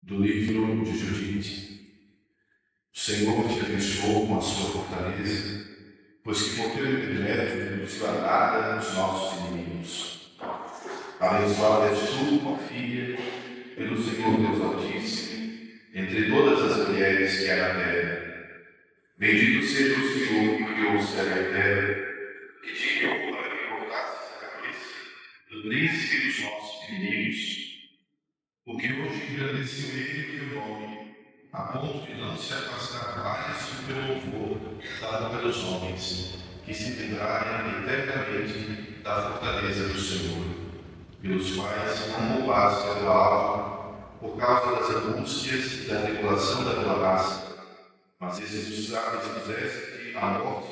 do livro de Judite. O Senhor te abençoou com a sua fortaleza, pois que por teu intermédio nos guardada dos nossos inimigos. Abençoada és tu, ó filha, pelo Senhor Deus Altíssimo, entre todas as mulheres que há na terra. Bendito seja o Senhor que criou o céu e a terra, que te criou para que cortasses a cabeça do príncipe dos nossos inimigos. Porque hoje engrandeceu ele o teu nome, a ponto de não se afastar mais do teu louvor dado pelos homens, que se lembrarem eternamente da fortaleza do Senhor, pelos quais não roubaste a tua alma, por causa das angústias e da tribulação da tua raça, mas fizeste a morte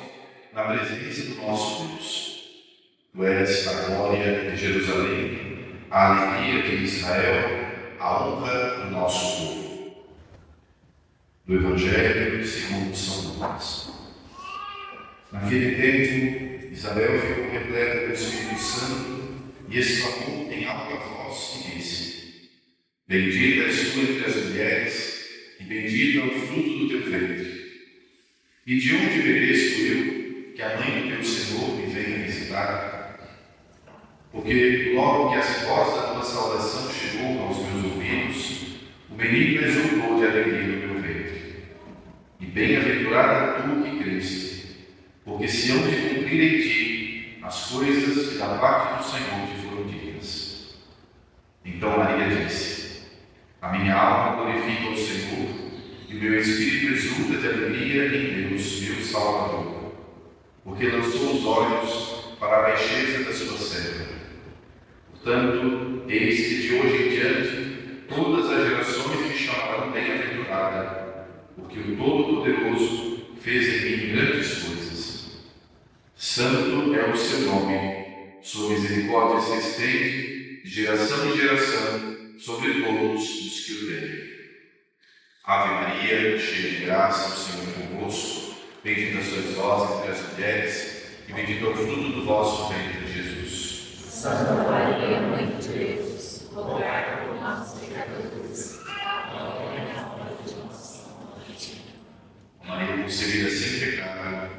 na presença do nosso Deus. Tu és a glória de Jerusalém, a alegria de Israel, a honra do nosso povo. Do Evangelho segundo São Lucas. Naquele tempo, Isabel ficou repleta do Espírito Santo e exclamou em alta voz e disse: Bendita és tu entre as mulheres, e bendito é o fruto do teu ventre. E de onde mereço eu que a mãe do meu Senhor me venha visitar? Porque logo que a voz da tua saudação chegou aos meus ouvidos, o menino exultou de alegria no meu ventre. E bem-aventurada tu que creste, porque se hão de cumprir em ti as coisas que da parte do Senhor te foram ditas. Então Maria disse: A minha alma glorifica o Senhor, e o meu espírito exulta de alegria em Deus, meu Salvador, porque lançou os olhos para a baixeza da sua serva. Portanto, eis que de hoje em diante todas as gerações me chamarão bem-aventurada, porque o Todo-Poderoso fez em mim grandes coisas. Santo é o seu nome, sua misericórdia se estende de geração em geração sobre todos os que o temem. Ave Maria, cheia de graça, o Senhor é convosco, bendita sois vós entre as mulheres, e bendito é o fruto do vosso ventre, Jesus. Santa Maria, Mãe de Deus, rogai por nós, pecadores, agora e na hora de nossa morte. Maria concebida sem pecado,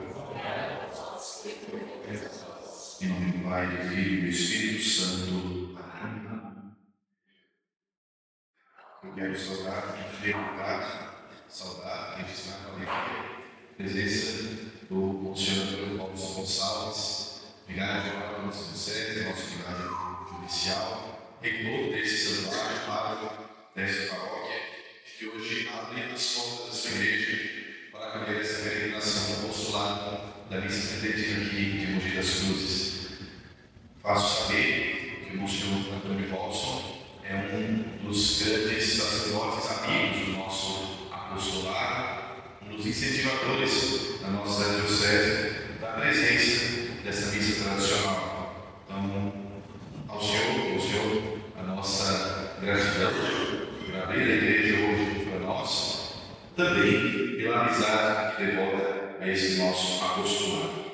em nome do Pai, do Filho e do Espírito Santo. Amém. Eu quero saudar, registrar com alegria a presença do Monsenhor Paulo Gonçalves, vigário geral da nossa diocese, nosso vigário judicial, reitor desse santuário, padre dessa paróquia, que hoje abre as portas da sua igreja para acolher essa peregrinação do apostolado da missa tridentina aqui de Mogi das Cruzes. Faço saber que o Monsenhor Antônio Walson é um dos grandes sacerdotes amigos do nosso apostolado, um dos incentivadores da nossa diocese, da presença dessa missa tradicional. Então, ao Senhor, a nossa gratidão por abrir a igreja hoje para nós, também pela amizade que devota a esse nosso apostolado.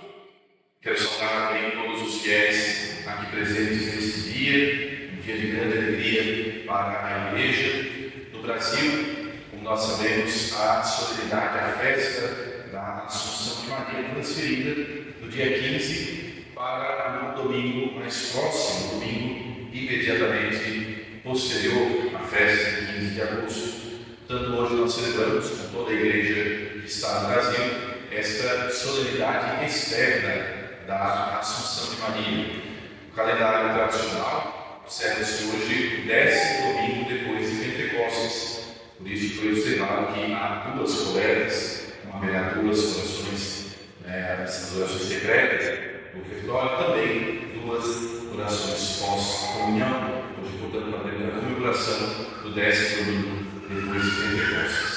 Quero saudar também todos os fiéis aqui presentes neste dia, um dia de grande alegria para a igreja. No Brasil, como nós sabemos, a solenidade, a festa da Assunção de Maria transferida do dia 15 para o domingo mais próximo, domingo imediatamente posterior à festa de 15 de agosto. Portanto, hoje nós celebramos com toda a igreja que está no Brasil esta solenidade externa da Assunção de Maria. O calendário tradicional observa-se hoje o 10º domingo depois de Pentecostes. Por isso foi observado que há duas coletas, haverá duas orações, essas orações secretas do refeitório, também duas orações pós-comunhão, hoje, portanto, para a comemoração do 10º domingo depois de Pentecostes.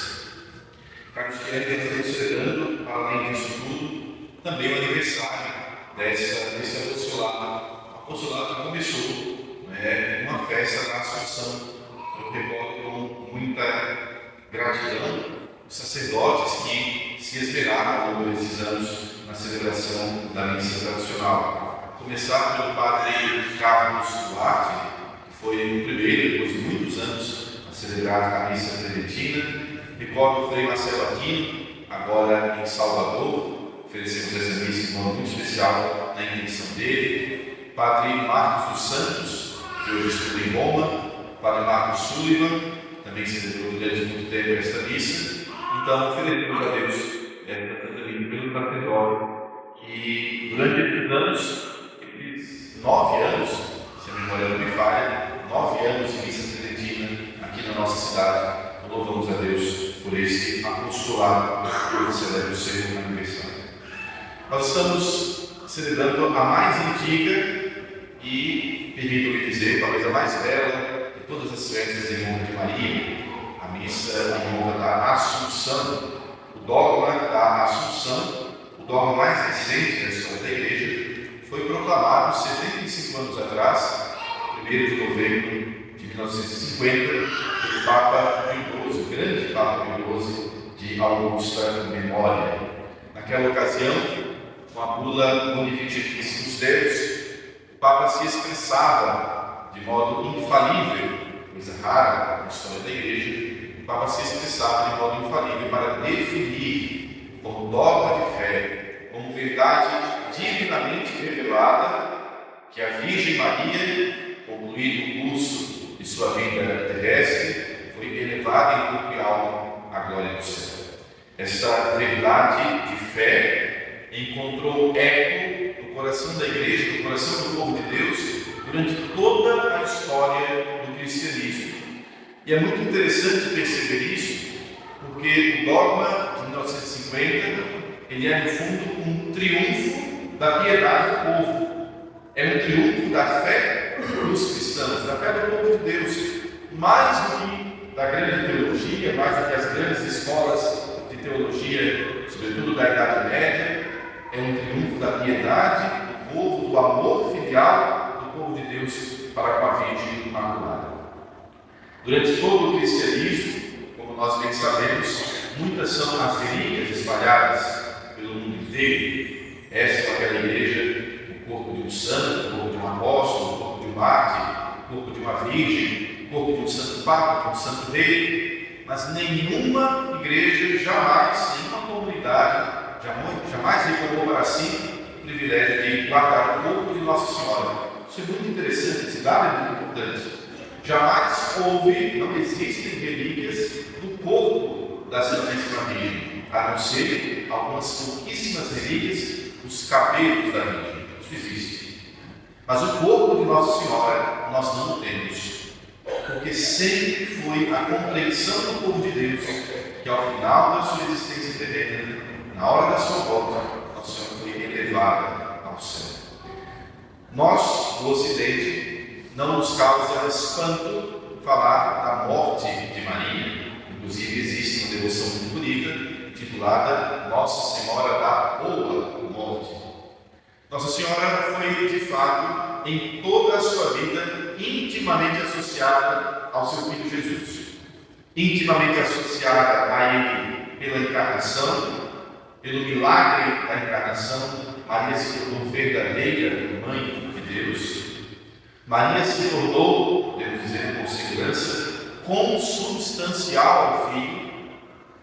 Carlos Fiel está celebrando, além disso tudo, também o aniversário desse apostolado que começou uma festa da Assunção. Eu recordo com muita gratidão os sacerdotes que se esmeraram ao longo desses anos na celebração da missa tradicional. Começar pelo padre Carlos Duarte, que foi o primeiro, depois de muitos anos, a celebrar a missa tridentina. Recordo o Frei Marcelo Aquino, agora em Salvador, oferecemos essa missa em um modo muito especial na intenção dele. Padre Marcos dos Santos, que hoje estuda em Roma, Padre Marcos Sullivan, também celebrou durante muito tempo esta missa. Então, oferecemos a Deus esta também pelo Sacerdócio. E durante esses 9 anos, se a memória não me falha, 9 anos de missa tridentina aqui na nossa cidade, louvamos a Deus por esse apostolado que hoje celebra o seu aniversário. Nós estamos celebrando a mais antiga e, permito-me dizer, talvez a mais bela de todas as festas em honra de Maria, a missa em honra da Assunção, o dogma da Assunção, o dogma mais recente da história da Igreja, foi proclamado 75 anos atrás, 1º de novembro de 1950, pelo Papa Pio XII, o grande Papa Pio XII de Augusta Memória. Naquela ocasião, com a bula Munificentíssimos Deus, o Papa se expressava de modo infalível, coisa rara na história da Igreja, o Papa se expressava de modo infalível para definir como dogma de fé, como verdade divinamente revelada, que a Virgem Maria, concluído o curso de sua vida terrestre, foi elevada em corpo e alma à glória do céu. Esta verdade de fé encontrou eco no coração da Igreja, no coração do povo de Deus, durante toda a história do cristianismo. E é muito interessante perceber isso, porque o dogma de 1950 ele é, no fundo, um triunfo da piedade do povo. É um triunfo da fé dos cristãos, da fé do povo de Deus, mais do que da grande teologia, mais do que as grandes escolas de teologia, sobretudo da Idade Média. É um triunfo da piedade do povo, do amor filial do povo de Deus para com a Virgem Imaculada. Durante todo o cristianismo, como nós bem sabemos, muitas são as relíquias espalhadas pelo mundo inteiro. Essa é aquela igreja, o corpo de um santo, o corpo de um apóstolo, o corpo de um mártir, o corpo de uma virgem, o corpo de um santo papa, de um santo rei. Mas nenhuma igreja jamais, nenhuma comunidade, jamais reclamou para si o privilégio de guardar o corpo de Nossa Senhora. Isso é muito interessante, esse dado é muito importante. Jamais houve, não existem relíquias do corpo da Santíssima Virgem, a não ser algumas pouquíssimas relíquias dos cabelos da Virgem. Isso existe. Mas o corpo de Nossa Senhora nós não temos, porque sempre foi a compreensão do povo de Deus que ao final da sua existência terrena, na hora da sua volta, Nossa Senhora foi elevada ao céu. Nós, do Ocidente, não nos causa espanto falar da morte de Maria. Inclusive existe uma devoção muito bonita, titulada Nossa Senhora da Boa Morte. Nossa Senhora foi, de fato, em toda a sua vida, intimamente associada ao seu Filho Jesus. Intimamente associada a Ele pela encarnação, pelo milagre da encarnação. Maria se tornou verdadeira Mãe de Deus. Maria se tornou, podemos dizer com segurança, consubstancial ao Filho,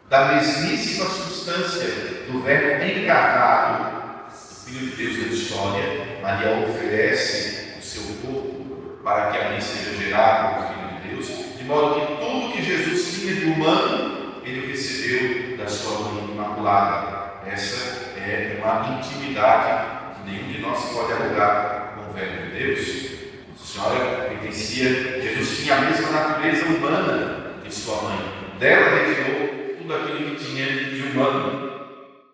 da mesmíssima substância do Verbo encarnado, o Filho de Deus da história. Maria oferece o seu corpo para que ali seja gerado o Filho de Deus, de modo que tudo que Jesus tinha de humano, ele recebeu da sua Mãe Imaculada. Essa é uma intimidade que nenhum de nós pode alugar com o Verbo de Deus. Nossa Senhora pertencia, Jesus tinha a mesma natureza humana de sua mãe. Dela retirou tudo aquilo que tinha de humano.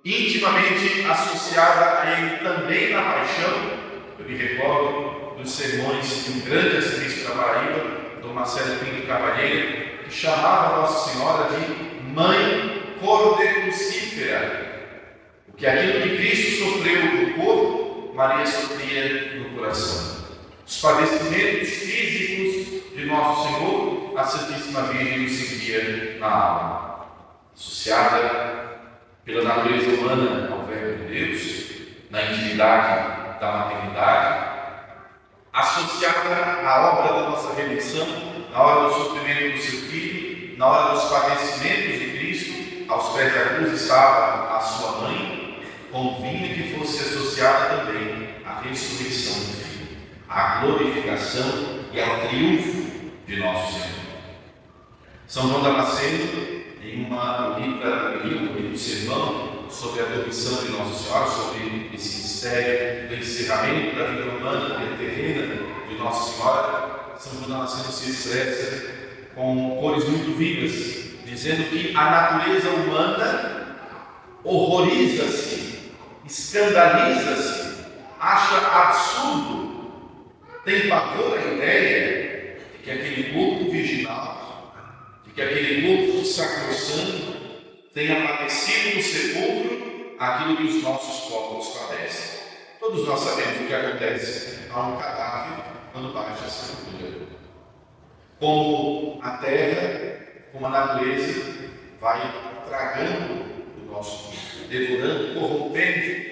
Intimamente associada a Ele também na paixão. Eu me recordo dos sermões de um grande arcebispo da Paraíba, Dom Marcelo Pinto Cavalheiro, que chamava Nossa Senhora de Mãe Cor de Crucífera. Porque aquilo que Cristo sofreu no corpo, Maria sofria no coração. Os padecimentos físicos de Nosso Senhor, a Santíssima Virgem os sentia na alma. Associada pela natureza humana ao Verbo de Deus, na intimidade da maternidade, associada à obra da nossa redenção, na hora do sofrimento do seu Filho, na hora dos padecimentos de Cristo, aos pés da cruz estava a sua mãe, convinha que fosse associada também à ressurreição do Filho, à glorificação e ao triunfo de nosso Senhor. São João Damasceno, em uma bonito sermão sobre a adoção de Nossa Senhora, sobre esse mistério do encerramento da vida humana e terrena de Nossa Senhora, São João Damasceno se expressa com cores muito vivas, dizendo que a natureza humana horroriza-se, escandaliza-se, acha absurdo, tem pavor à ideia de que aquele corpo virginal, de que aquele corpo sacrossanto tenha padecido no sepulcro aquilo que os nossos corpos padecem. Todos nós sabemos o que acontece a um cadáver quando baixa a sepultura. Como a terra, como a natureza vai tragando o nosso corpo, devorando, corrompendo,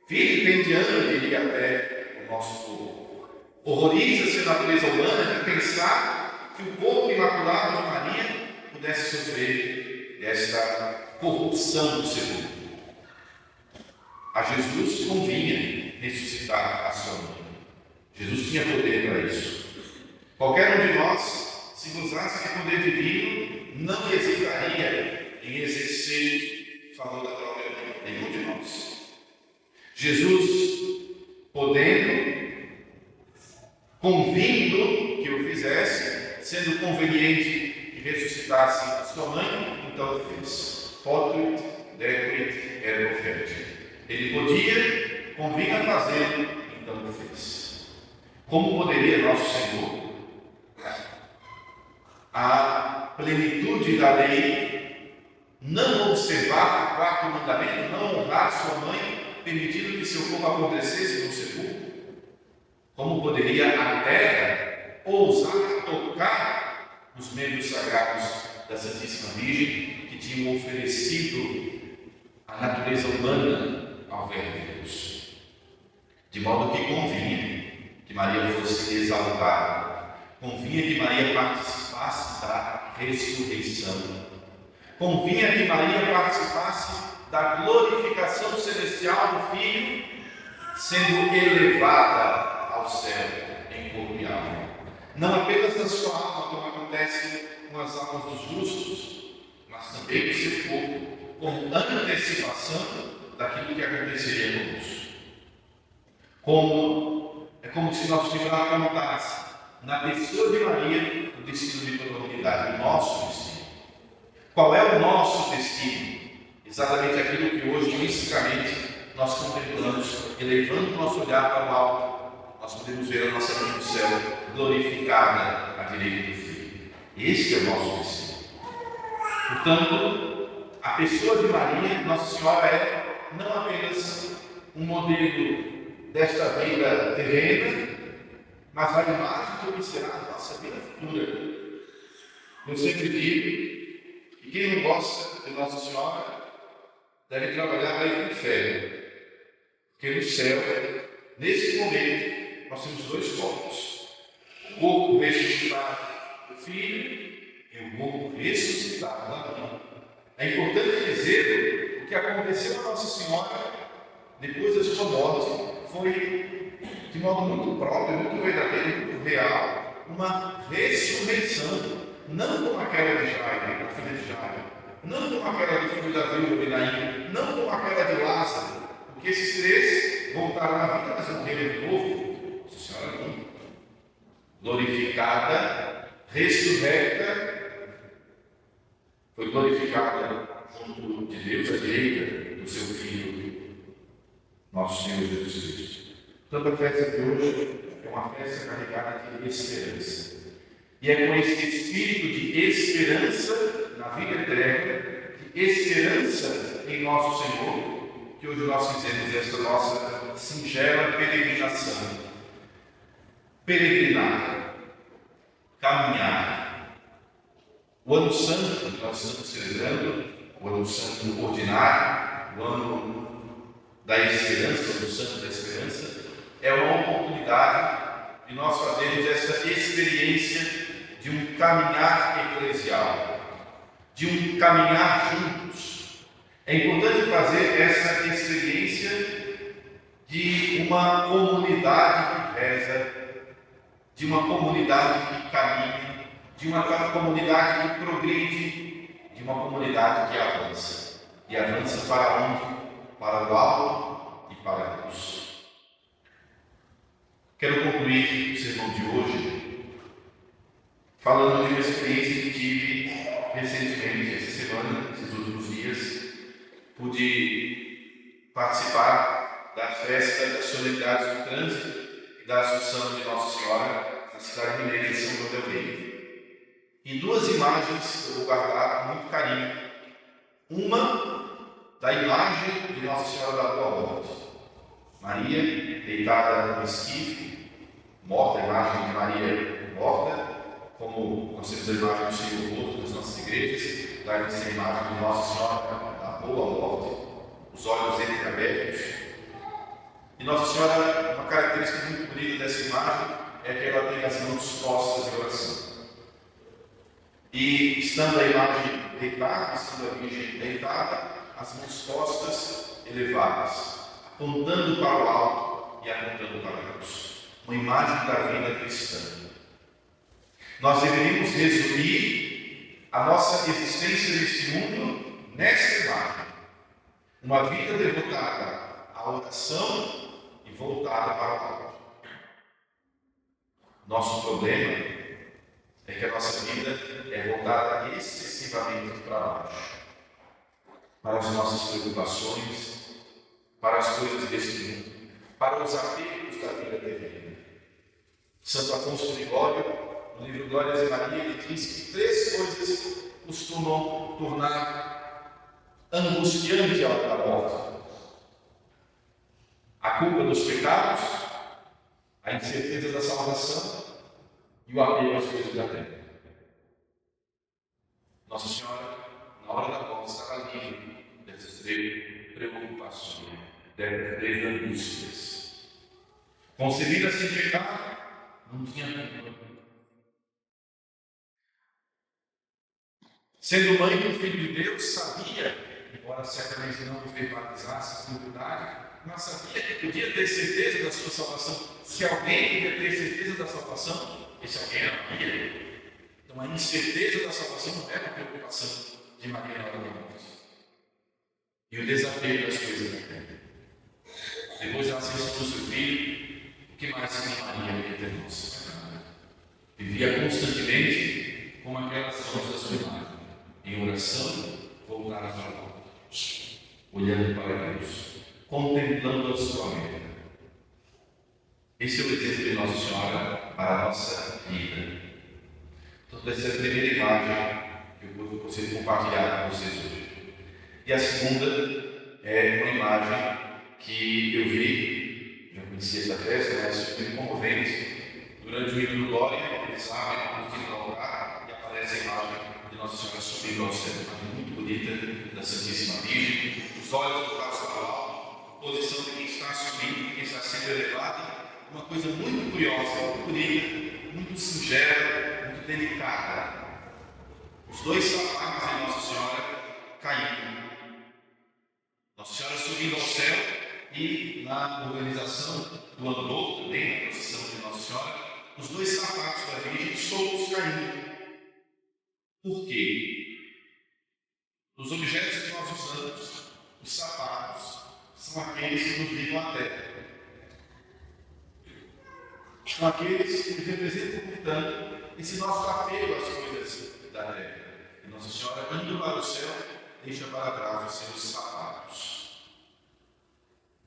vilipendiando, diria até, o nosso corpo. Horroriza-se a natureza humana de pensar que o corpo imaculado de Maria pudesse sofrer desta corrupção do sepulcro. A Jesus convinha ressuscitar a sua mãe. Jesus tinha poder para isso. Qualquer um de nós, se gozasse de poder divino, não hesitaria em exercer o favor da própria mãe. Nenhum de nós. Jesus, podendo, convindo que o fizesse, sendo conveniente que ressuscitasse a sua mãe, então o fez. Potuit dequit ergo fecit. Ele podia, convinha fazê-lo, então o fez. Como poderia nosso Senhor, a plenitude da lei, não observar o quarto mandamento, não honrar sua mãe, permitindo que seu corpo apodrecesse no sepulcro? Como poderia a terra ousar tocar os membros sagrados da Santíssima Virgem, que tinham oferecido a natureza humana ao Verbo de Deus? De modo que convinha que Maria fosse exaltada, convinha que Maria participasse da ressurreição, convinha que Maria participasse da glorificação celestial do Filho, sendo elevada ao céu em corpo e alma. Não apenas da sua alma, como acontece com as almas dos justos, mas também do seu corpo, como antecipação daquilo que aconteceria conosco. É como se nosso Senhor apontasse na pessoa de Maria o destino de toda a humanidade, o nosso destino. Qual é o nosso destino? Exatamente aquilo que hoje, misticamente, nós contemplamos, elevando o nosso olhar para o alto, nós podemos ver a nossa mãe do céu glorificada à direita do Filho. Este é o nosso destino. Portanto, a pessoa de Maria, Nossa Senhora, é não apenas um modelo desta vida terrena, mas a imagem do que será a nossa vida futura. Eu sempre digo que quem não gosta de Nossa Senhora deve trabalhar para ir para o inferno, porque no céu, nesse momento, nós temos dois corpos: o corpo ressuscitado do Filho e o corpo ressuscitado da Mãe. É importante dizer o que aconteceu a Nossa Senhora depois da sua morte. Foi, de modo muito próprio, muito verdadeiro, muito real, uma ressurreição, não como aquela de Jairo, a filha de Jairo, não como aquela do filho da viúva de Naim, não como aquela de Lázaro, porque esses três voltaram à vida, mas morreram de novo. Nossa Senhora não. Glorificada, ressurrecta, foi glorificada junto de Deus à direita do seu Filho, nosso Senhor Jesus Cristo. Portanto, a festa de hoje é uma festa carregada de esperança. E é com esse espírito de esperança na vida eterna, de esperança em nosso Senhor, que hoje nós fizemos esta nossa singela peregrinação. Peregrinar, caminhar. O Ano Santo, que nós estamos celebrando, o Ano Santo ordinário, o Ano da Esperança, do Santo da Esperança, é uma oportunidade de nós fazermos essa experiência de um caminhar eclesial, de um caminhar juntos. É importante fazer essa experiência de uma comunidade que reza, de uma comunidade que caminha, de uma comunidade que progride, de uma comunidade que avança. E avança para onde? Para o alto e para Deus. Quero concluir o sermão de hoje falando de uma experiência que tive recentemente, essa semana, esses últimos dias. Pude participar da festa das solenidades do trânsito e da Assunção de Nossa Senhora na cidade mineira de São João del Rei. E duas imagens eu vou guardar com muito carinho. Uma da imagem de Nossa Senhora da Boa Morte, Maria deitada no esquife, morta, a imagem de Maria morta, como nós temos a imagem do Senhor morto nas nossas igrejas, deve ser a imagem de Nossa Senhora da Boa Morte, os olhos entreabertos. E Nossa Senhora, uma característica muito bonita dessa imagem é que ela tem as mãos postas em oração. E estando a imagem deitada, estando a Virgem deitada, as mãos postas elevadas, apontando para o alto e apontando para Deus. Uma imagem da vida cristã. Nós deveríamos resumir a nossa existência neste mundo nessa imagem. Uma vida devotada à oração e voltada para o alto. Nosso problema é que a nossa vida é voltada excessivamente para baixo, para as nossas preocupações, para as coisas deste mundo, para os apegos da vida terrena. Santo Afonso de Ligório, no livro Glórias e Maria, ele diz que três coisas costumam tornar angustiante a hora da morte: a culpa dos pecados, a incerteza da salvação e o apego às coisas da terra. Nossa Senhora, na hora da morte, estava livre dessas três preocupações, dessas três angústias. Concebida sem pecado, não tinha culpa. Sendo mãe do Filho de Deus, sabia, embora certamente não me fez batizar, com humildade, mas sabia que podia ter certeza da sua salvação. Se alguém podia ter certeza da salvação, esse alguém era Maria. Então a incerteza da salvação não era a preocupação de Maria na hora da morte. E o desapego das coisas da terra. Depois ela se expôs seu filho, o que mais tinha Maria ia ter nossa? Vivia constantemente com aquelas mãos da sua imagem, em oração, voltada para o alto, olhando para Deus, contemplando a sua vida. Esse é o exemplo de Nossa Senhora para a nossa vida. Então, essa é a primeira imagem que eu gostaria de compartilhar com vocês hoje. E a segunda é uma imagem que eu vi, já conheci essa festa, mas foi muito comovente. Durante o hino do Glória, eles sabem, curtindo no altar, e aparece a imagem de Nossa Senhora subindo ao céu. Uma imagem muito bonita da Santíssima Virgem, os olhos voltados para o alto, posição de quem está subindo, quem está sendo elevado. Uma coisa muito curiosa, muito bonita, muito singela, muito delicada. Os dois sapatos de Nossa Senhora caindo. Nossa Senhora subindo ao céu e na organização do ano novo, também na procissão de Nossa Senhora, os dois sapatos da Virgem soltos caindo. Por quê? Os objetos que nós usamos, os sapatos, são aqueles que nos ligam à terra. São aqueles que representam, portanto, esse nosso apelo às coisas da terra. E Nossa Senhora, indo para o céu, deixa para trás os seus sapatos.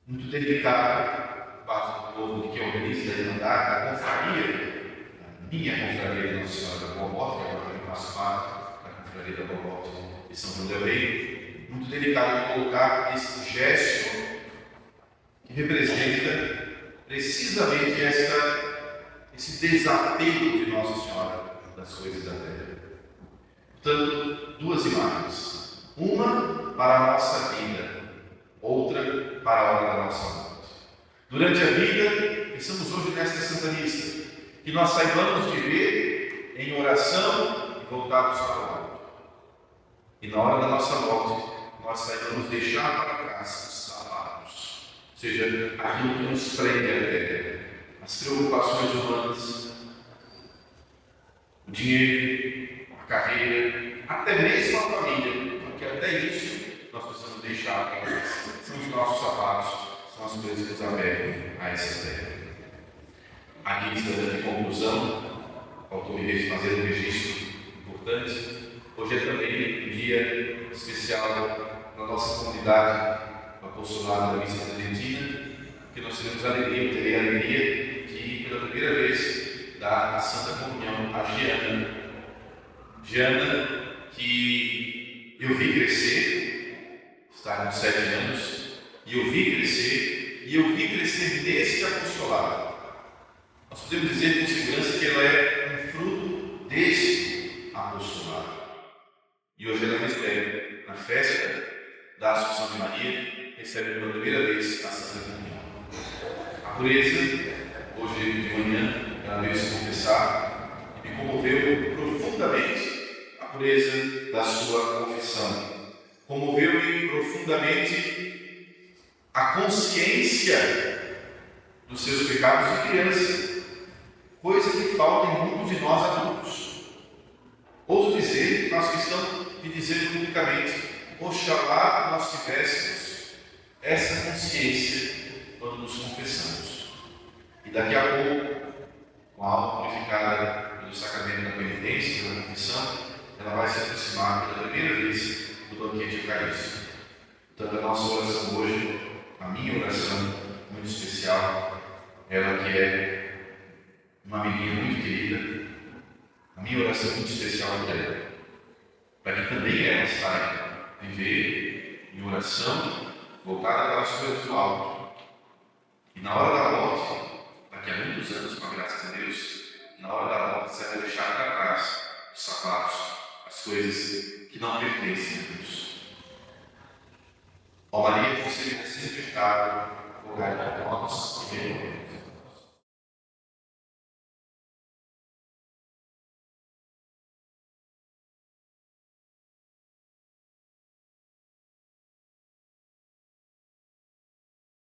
Muito delicado, parte do povo de que organiza a Irmandade, a confraria, a minha confraria de Nossa Senhora da Boa Morte, que agora eu faço parte da confraria da Boa Morte de São João del Rei. Muito delicado colocar esse gesto que representa precisamente esse desapego de Nossa Senhora das coisas da terra. Portanto, duas imagens. Uma para a nossa vida, outra para a hora da nossa morte. Durante a vida, estamos hoje nesta Santa Missa, que nós saibamos viver em oração e voltados para o alto. E na hora da nossa morte, nós sairemos deixar para trás os salários, ou seja, aquilo que nos prende à terra, as preocupações humanas, o dinheiro, a carreira, até mesmo a família, porque até isso nós precisamos deixar para trás. São os nossos sapatos, são as coisas que nos apegam a essa terra. Aqui estamos de conclusão, faltou me fazer um registro importante. Hoje é também um dia especial na nossa comunidade, no apostolado da Missa da Argentina, que nós teremos a alegria, eu terei a alegria de, pela primeira vez, dar a Santa Comunhão a Giana. Giana, que eu vi crescer, está com 7 anos, e eu vi crescer neste apostolado. Nós podemos dizer com segurança que ela é um fruto deste apostolado. E hoje ela recebe, na festa da Assunção de Maria, recebe pela primeira vez a Santa Comunhão. A pureza, hoje de manhã, ela veio se confessar e me comoveu profundamente a pureza da sua confissão. Comoveu-me profundamente a consciência dos seus pecados de criança, coisa que falta em muitos de nós adultos. Ouso dizer, faço questão de dizer publicamente, oxalá nós tivéssemos essa consciência quando nos confessamos. E daqui a pouco, com a alma purificada pelo sacramento da penitência, pela confissão, ela vai se aproximar pela primeira vez do banquete eucarístico. Portanto, a nossa oração hoje, a minha oração muito especial, ela que é uma menina muito querida, a minha oração muito especial por ela, para que também ela saiba viver em oração voltada para as coisas do alto. E na hora da morte, daqui a muitos anos, com a graça de Deus, na hora da morte, você vai deixar para trás os sapatos, as coisas que não pertencem a Deus. Ó Maria, você é santificada, rogai por nós, Senhor.